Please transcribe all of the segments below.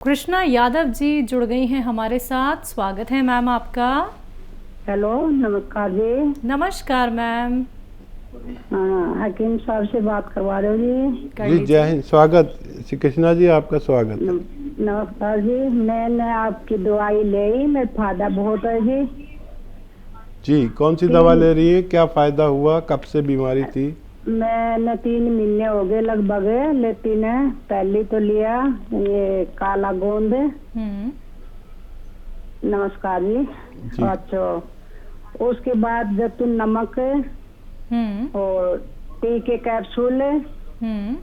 कृष्णा यादव जी जुड़ गई हैं हमारे साथ। स्वागत है मैम आपका। हेलो, नमस्कार जी। नमस्कार मैम। हकीम साहब से बात करवा रहे हो जी? कर जी जय लीजिए। हिंद। स्वागत श्री कृष्णा जी, आपका स्वागत है। नमस्कार जी। मैंने आपकी दवाई ली, मेरे फायदा बहुत है जी। जी कौन सी दवा तीन ले रही है, क्या फ़ायदा हुआ, कब से बीमारी थी? मैंने 3 महीने हो गए लगभग लेती ने। पहली तो लिया ये काला गोंद। हम्म। नमस्कार जी। जी अच्छा, उसके बाद जैतून नमक हम्म। और टी के कैप्सूल हम्म।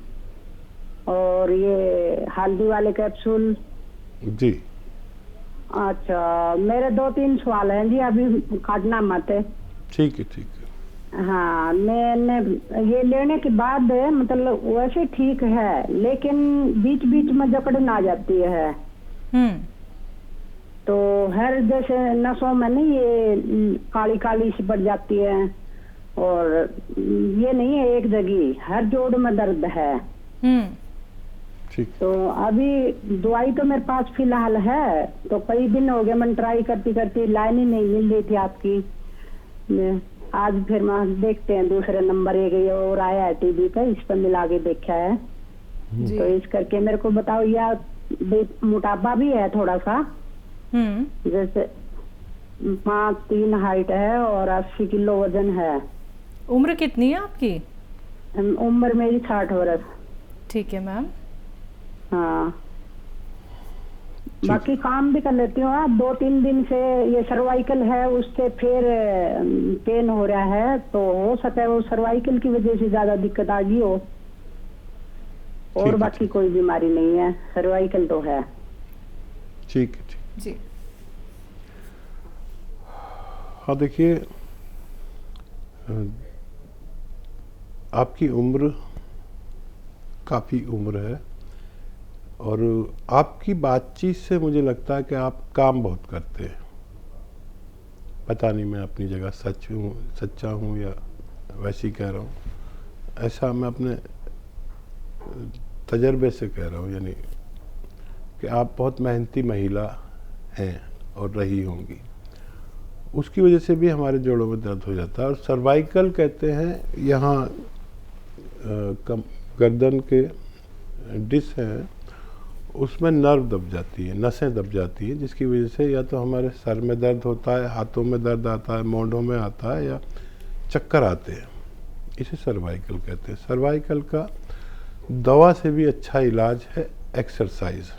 और ये हल्दी वाले कैप्सूल। जी अच्छा, मेरे 2-3 सवाल हैं जी, अभी काटना मत। ठीक है ठीक है। हाँ, मैंने ये लेने के बाद मतलब वैसे ठीक है, लेकिन बीच बीच में जकड़न आ जाती है। हम्म। तो हर जैसे नसों में नहीं, ये काली काली सी पड़ जाती है। और ये नहीं है एक जगह, हर जोड़ में दर्द है। हम्म। ठीक। तो अभी दवाई तो मेरे पास फिलहाल है, तो कई दिन हो गए मैं ट्राई करती करती, लाइन ही नहीं मिल रही थी आपकी। आज फिर मैं देखते हैं दूसरे नंबर एक ये और आया है टीवी पे, इस पर मिला के देखा है। जी। तो इस करके मेरे को बताओ, या मोटापा भी है थोड़ा सा। हम्म। जैसे 5'3" हाइट है और 80 किलो वजन है। उम्र कितनी है आपकी? उम्र मेरी 60 वर्ष। ठीक है मैम। हाँ, ठीक बाकी है। काम भी कर लेती हूँ। 2-3 दिन से ये सर्वाइकल है, उससे फिर पेन हो रहा है, तो हो सकता है वो सर्वाइकल की वजह से ज्यादा दिक्कत आ गई हो। और ठीक है, बाकी ठीक। कोई बीमारी नहीं है, सर्वाइकल तो है। ठीक है ठीक। जी। हाँ देखिए, आपकी उम्र काफ़ी उम्र है और आपकी बातचीत से मुझे लगता है कि आप काम बहुत करते हैं। पता नहीं मैं अपनी जगह सच्चा हूँ या वैसे ही कह रहा हूँ। ऐसा मैं अपने तजर्बे से कह रहा हूँ, यानी कि आप बहुत मेहनती महिला हैं और रही होंगी। उसकी वजह से भी हमारे जोड़ों में दर्द हो जाता है। और सर्वाइकल कहते हैं, यहाँ गर्दन के डिस्क हैं, उसमें नर्व दब जाती है, नसें दब जाती हैं, जिसकी वजह से या तो हमारे सर में दर्द होता है, हाथों में दर्द आता है, मोंढों में आता है, या चक्कर आते हैं। इसे सर्वाइकल कहते हैं। सर्वाइकल का दवा से भी अच्छा इलाज है एक्सरसाइज।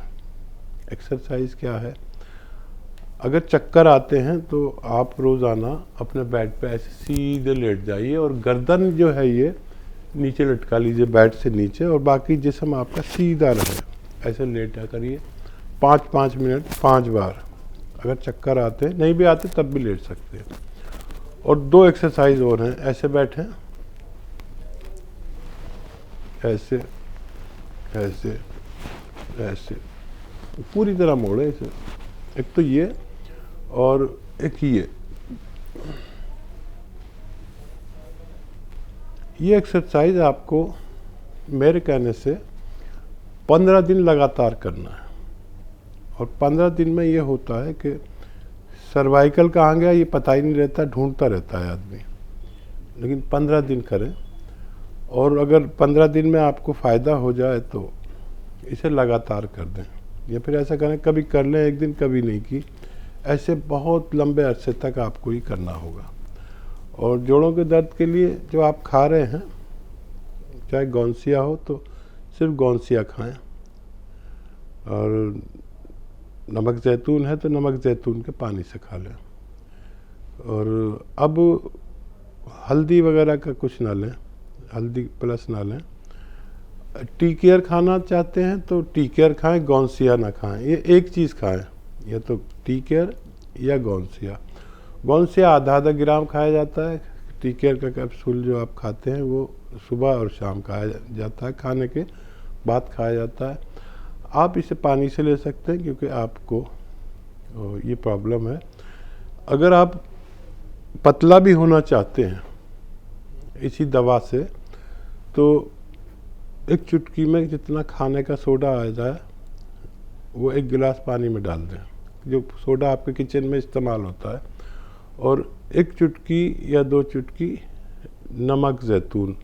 एक्सरसाइज क्या है? अगर चक्कर आते हैं तो आप रोज़ाना अपने बेड पे ऐसे सीधे लेट जाइए और गर्दन जो है ये नीचे लटका लीजिए बेड से नीचे, और बाकी जिस्म आपका सीधा रहे। ऐसे लेटा करिए 5-5 मिनट 5 बार। अगर चक्कर आते हैं, नहीं भी आते तब भी लेट सकते हैं। और 2 एक्सरसाइज और हैं। ऐसे बैठें, ऐसे ऐसे ऐसे पूरी तरह मोड़े इसे। एक तो ये और एक ये एक्सरसाइज आपको मेरे कहने से 15 दिन लगातार करना है। और 15 दिन में ये होता है कि सर्वाइकल कहाँ गया ये पता ही नहीं रहता, ढूंढता रहता है आदमी। लेकिन 15 दिन करें, और अगर 15 दिन में आपको फ़ायदा हो जाए तो इसे लगातार कर दें। या फिर ऐसा करें, कभी कर लें एक दिन, कभी नहीं की। ऐसे बहुत लंबे अरसे तक आपको ही करना होगा। और जोड़ों के दर्द के लिए जो आप खा रहे हैं, चाहे गौनसिया हो तो सिर्फ गौनसिया खाएं, और नमक जैतून है तो नमक जैतून के पानी से खा लें। और अब हल्दी वगैरह का कुछ ना लें, हल्दी प्लस ना लें। टी केयर खाना चाहते हैं तो टी केयर खाएं, गौनसिया ना खाएं। ये एक चीज़ खाएं, या तो टी केयर या गौनसिया। गौनसिया आधा ग्राम खाया जाता है। टी केयर का कैप्सूल जो आप खाते हैं वो सुबह और शाम खाया जाता है, खाने के बाद खाया जाता है। आप इसे पानी से ले सकते हैं क्योंकि आपको ये प्रॉब्लम है। अगर आप पतला भी होना चाहते हैं इसी दवा से, तो एक चुटकी में जितना खाने का सोडा आ जाए वो 1 गिलास पानी में डाल दें, जो सोडा आपके किचन में इस्तेमाल होता है, और 1 चुटकी या 2 चुटकी नमक ज़ैतून,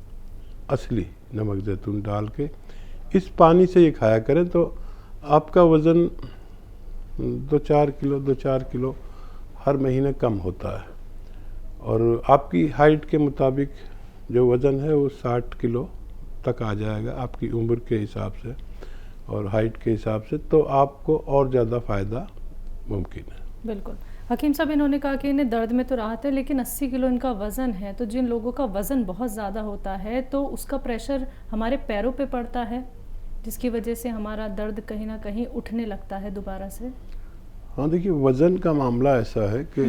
असली नमक ज़ैतून डाल के इस पानी से ये खाया करें, तो आपका वज़न 2-4 किलो हर महीने कम होता है। और आपकी हाइट के मुताबिक जो वज़न है वो 60 किलो तक आ जाएगा आपकी उम्र के हिसाब से और हाइट के हिसाब से, तो आपको और ज़्यादा फ़ायदा मुमकिन है। बिल्कुल। हकीम साहब, इन्होंने कहा कि इन्हें दर्द में तो राहत है, लेकिन 80 किलो इनका वज़न है, तो जिन लोगों का वज़न बहुत ज़्यादा होता है तो उसका प्रेशर हमारे पैरों पे पड़ता है, जिसकी वजह से हमारा दर्द कहीं ना कहीं उठने लगता है दोबारा से। हाँ, देखिए, वज़न का मामला ऐसा है कि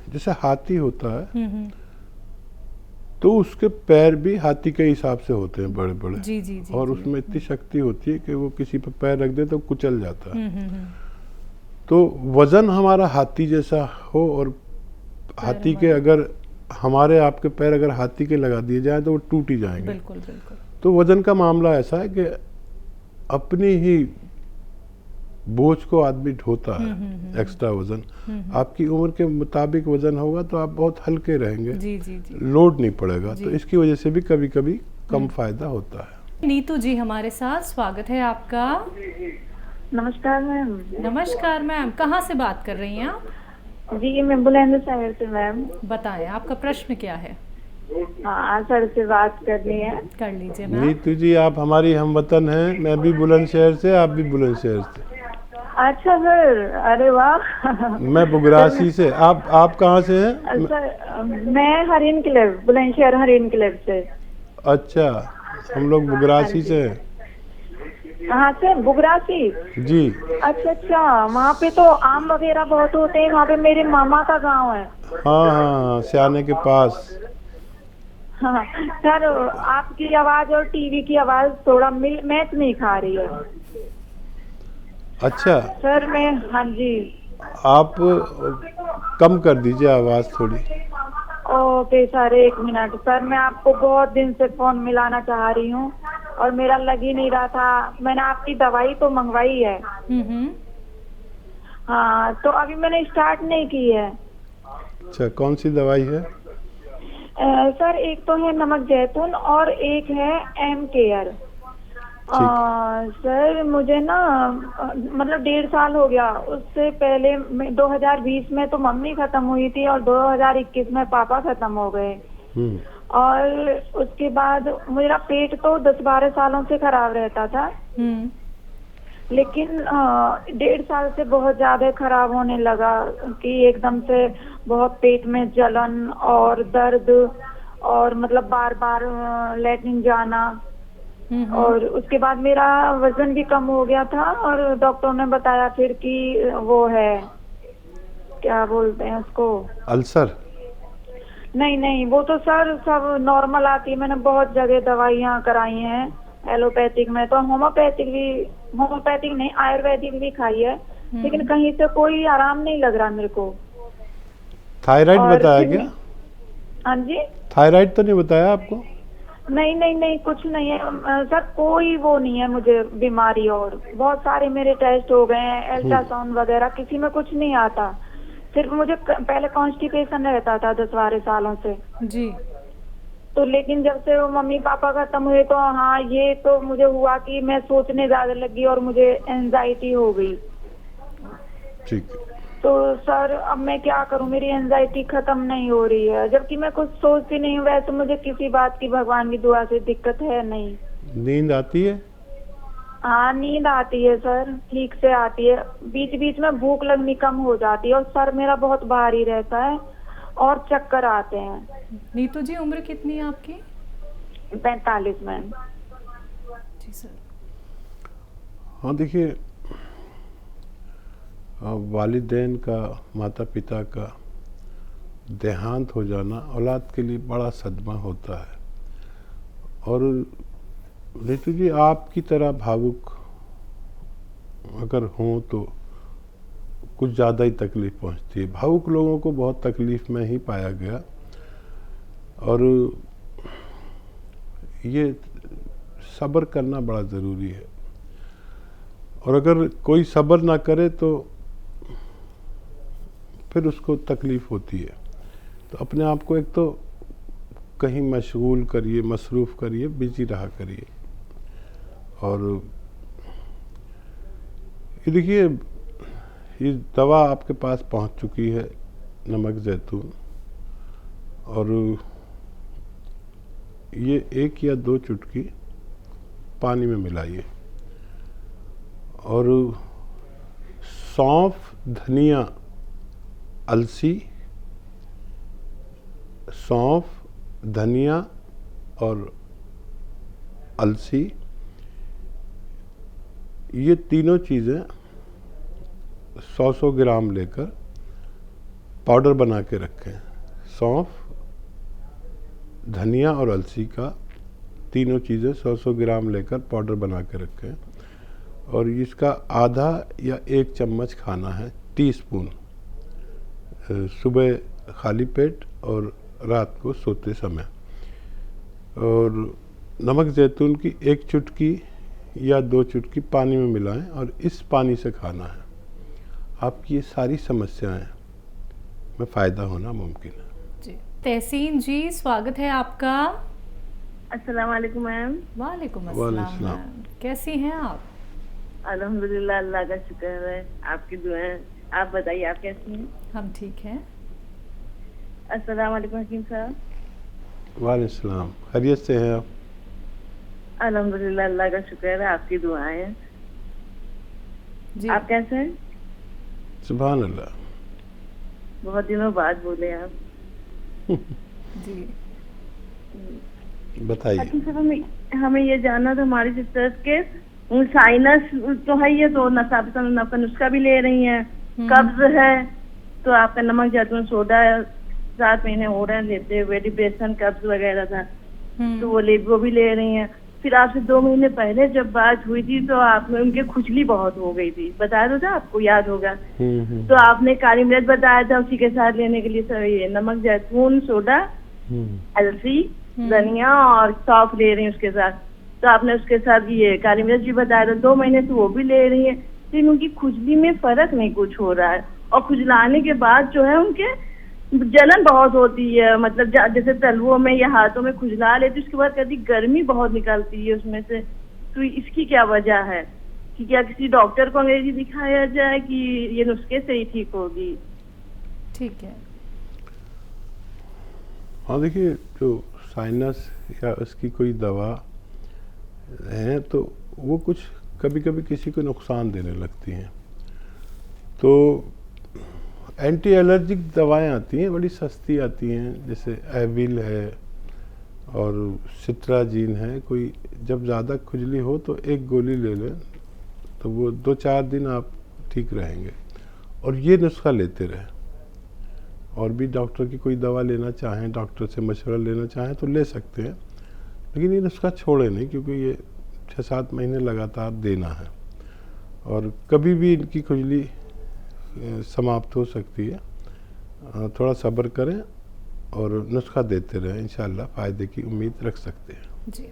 जैसे हाथी होता है तो उसके पैर भी हाथी के हिसाब से होते हैं, बड़े बड़े। जी जी जी। और उसमें इतनी शक्ति होती है कि वो किसी पर पैर रख दे तो कुचल जाता है। तो वज़न हमारा हाथी जैसा हो, और हाथी के अगर हमारे आपके पैर अगर हाथी के लगा दिए जाए तो वो टूट ही जाएंगे। बिल्कुल बिल्कुल। तो वज़न का मामला ऐसा है कि अपनी ही बोझ को आदमी ढोता है, एक्स्ट्रा वज़न। आपकी उम्र के मुताबिक वज़न होगा तो आप बहुत हल्के रहेंगे, जी जी जी। लोड नहीं पड़ेगा, तो इसकी वजह से भी कभी कभी कम फायदा होता है। नीतू जी हमारे साथ, स्वागत है आपका। नमस्कार मैम। नमस्कार मैम, कहाँ से बात कर रही हैं आप? जी मैं बुलंदशहर से मैम। बताएं आपका प्रश्न क्या है? हाँ सर से बात करनी है। कर लीजिए मैम। नीतू जी, आप हमारी हमवतन हैं, मैं भी बुलंदशहर से, आप भी बुलंदशहर से। अच्छा सर, अरे वाह। मैं बुगरासी से। आप कहाँ से हैं? सर मैं हरिन क्लब, बुलंदशहर हरिन क्लब से। अच्छा, हम लोग बुगरासी से हैं। कहाँ से? बुगरासी। जी। अच्छा अच्छा, वहाँ पे तो आम वगैरह बहुत होते हैं, वहाँ पे मेरे मामा का गांव है। हाँ हाँ, सियाने के पास। हाँ सर, आपकी आवाज और टीवी की आवाज थोड़ा मैच नहीं खा रही है। अच्छा सर मैं, हाँ जी। आप कम कर दीजिए आवाज़ थोड़ी। Okay sir, 1 minute. सर मैं आपको बहुत दिन से फोन मिलाना चाह रही हूँ और मेरा लग ही नहीं रहा था। मैंने आपकी दवाई तो मंगवाई है। हाँ, तो अभी मैंने स्टार्ट नहीं की है। अच्छा, कौन सी दवाई है? सर एक तो है नमक जैतून और एक है एम केयर। सर मुझे ना मतलब 1.5 साल हो गया। उससे पहले 2020 में तो मम्मी खत्म हुई थी और 2021 में पापा खत्म हो गए। और उसके बाद मेरा पेट तो 10-12 सालों से खराब रहता था, लेकिन 1.5 साल से बहुत ज्यादा खराब होने लगा कि एकदम से बहुत पेट में जलन और दर्द और मतलब बार बार लेटरिन जाना। और उसके बाद मेरा वजन भी कम हो गया था और डॉक्टर ने बताया फिर कि वो है, क्या बोलते हैं उसको, अल्सर? नहीं नहीं, वो तो सर सब नॉर्मल आती है। मैंने बहुत जगह दवाइयाँ कराई हैं, एलोपैथिक में तो, होम्योपैथिक नहीं, आयुर्वेदिक भी खाई है, लेकिन कहीं से कोई आराम नहीं लग रहा मेरे को। थायराइड बताया क्या? हाँ जी। थायराइड तो नहीं बताया आपको? नहीं नहीं नहीं, कुछ नहीं है सर, कोई वो नहीं है मुझे बीमारी। और बहुत सारे मेरे टेस्ट हो गए हैं, अल्ट्रासाउंड वगैरह, किसी में कुछ नहीं आता। सिर्फ मुझे पहले कॉन्स्टिपेशन रहता था 10-12 सालों से जी। तो, लेकिन जब से वो मम्मी पापा खत्म हुए तो हाँ, ये तो मुझे हुआ कि मैं सोचने ज्यादा लगी और मुझे एंजाइटी हो गई। ठीक है। तो सर अब मैं क्या करूं, मेरी एंजाइटी खत्म नहीं हो रही है, जबकि मैं कुछ सोचती नहीं हूँ। वैसे मुझे किसी बात की भगवान की दुआ से दिक्कत है नहीं। नींद आती है? हाँ नींद आती है सर, ठीक से आती है। बीच बीच में भूख लगनी कम हो जाती है और सर मेरा बहुत भारी रहता है और चक्कर आते हैं। नीतू जी उम्र कितनी है आपकी? 45 में। जी सर। हाँ देखिए, वालिदैन का, माता पिता का देहांत हो जाना औलाद के लिए बड़ा सदमा होता है। और नीतू जी आपकी तरह भावुक अगर हों तो कुछ ज़्यादा ही तकलीफ़ पहुंचती है। भावुक लोगों को बहुत तकलीफ़ में ही पाया गया। और ये सब्र करना बड़ा ज़रूरी है। और अगर कोई सब्र ना करे तो फिर उसको तकलीफ़ होती है। तो अपने आप को एक तो कहीं मशगूल करिए, मसरूफ़ करिए, बिजी रहा करिए। और ये देखिए, ये दवा आपके पास पहुंच चुकी है, नमक ज़ैतून, और ये 1 या 2 चुटकी पानी में मिलाइए और सौंफ, धनिया, अलसी, सौंफ, धनिया और अलसी, ये तीनों चीज़ें 100-100 ग्राम लेकर पाउडर बना के रखें। सौंफ, धनिया और अलसी का तीनों चीज़ें 100-100 ग्राम लेकर पाउडर बना के रखें, और इसका आधा या 1 चम्मच खाना है, टीस्पून, सुबह खाली पेट और रात को सोते समय। और नमक ज़ैतून की 1 चुटकी या 2 चुटकी पानी में मिलाएं और इस पानी से खाना है। आपकी ये सारी समस्याएं में फ़ायदा होना मुमकिन है। जी, तहसीन जी, स्वागत है आपका। अस्सलाम वालेकुम मैम। वालेकुम वालेकुम अस्सलाम अस्सलाम। मैम, कैसी हैं आप? अल्हम्दुलिल्लाह, अल्लाह का शुक्र है, आपकी दुआएं। आप बताइए, आप कैसी हैं? हम ठीक हैं। अस्सलाम वालेकुम हकीम साहब। वालेकुम सलाम, खैरियत से हैं आप? अल्हम्दुलिल्लाह, अल्लाह का शुक्र है, आपकी दुआएं हैं। जी, आप कैसे हैं? सुभान अल्लाह। बहुत दिनों बाद बोले आप। जी, बताइए। हकीम साहब, हमें ये जानना था, हमारी सिस्टर्स के साइनस तो है, ये तो नसाबतन आपका नुस्खा भी ले रही हैं, कब्ज है, तो आपका नमक जैतून सोडा 7 महीने हो रहे हैं लेते हुए, डिप्रेशन कब्ज वगैरह था, तो वो भी ले रही हैं। फिर आपसे 2 महीने पहले जब बात हुई थी तो आपने उनके खुजली बहुत हो गई थी, बताया तो था, आपको याद होगा। तो आपने काली मिर्च बताया था, उसी के साथ लेने के लिए सर ये नमक जैतून सोडा, अलसी, धनिया और सौंफ ले रही हैं उसके साथ। तो आपने उसके साथ ये काली मिर्च भी बताया था, 2 महीने से वो भी ले रही हैं, लेकिन उनकी खुजली में फर्क नहीं कुछ हो रहा है। और खुजलाने के बाद जो है उनके जलन बहुत होती है, मतलब जैसे तलवों में या हाथों में खुजला लेती, उसके बाद कभी गर्मी बहुत निकलती है उसमें से। तो इसकी क्या वजह है कि क्या किसी डॉक्टर को अंग्रेजी दिखाया जाए कि ये नुस्खे से ही ठीक होगी? ठीक है। हाँ, देखिए, जो साइनस या उसकी कोई दवा है तो वो कुछ कभी कभी किसी को नुकसान देने लगती हैं। तो एंटी एलर्जिक दवाएं आती हैं, बड़ी सस्ती आती हैं, जैसे एविल है और सिट्राजीन है। कोई जब ज़्यादा खुजली हो तो 1 गोली ले लें, तो वो 2-4 दिन आप ठीक रहेंगे। और ये नुस्खा लेते रहें। और भी डॉक्टर की कोई दवा लेना चाहें, डॉक्टर से मशवरा लेना चाहें तो ले सकते हैं, लेकिन ये नुस्खा छोड़े नहीं, क्योंकि ये 6-7 महीने लगातार देना है। और कभी भी इनकी खुजली समाप्त हो सकती है। थोड़ा सब्र करें और नुस्खा देते रहें, इंशाअल्लाह फ़ायदे की उम्मीद रख सकते हैं। जी।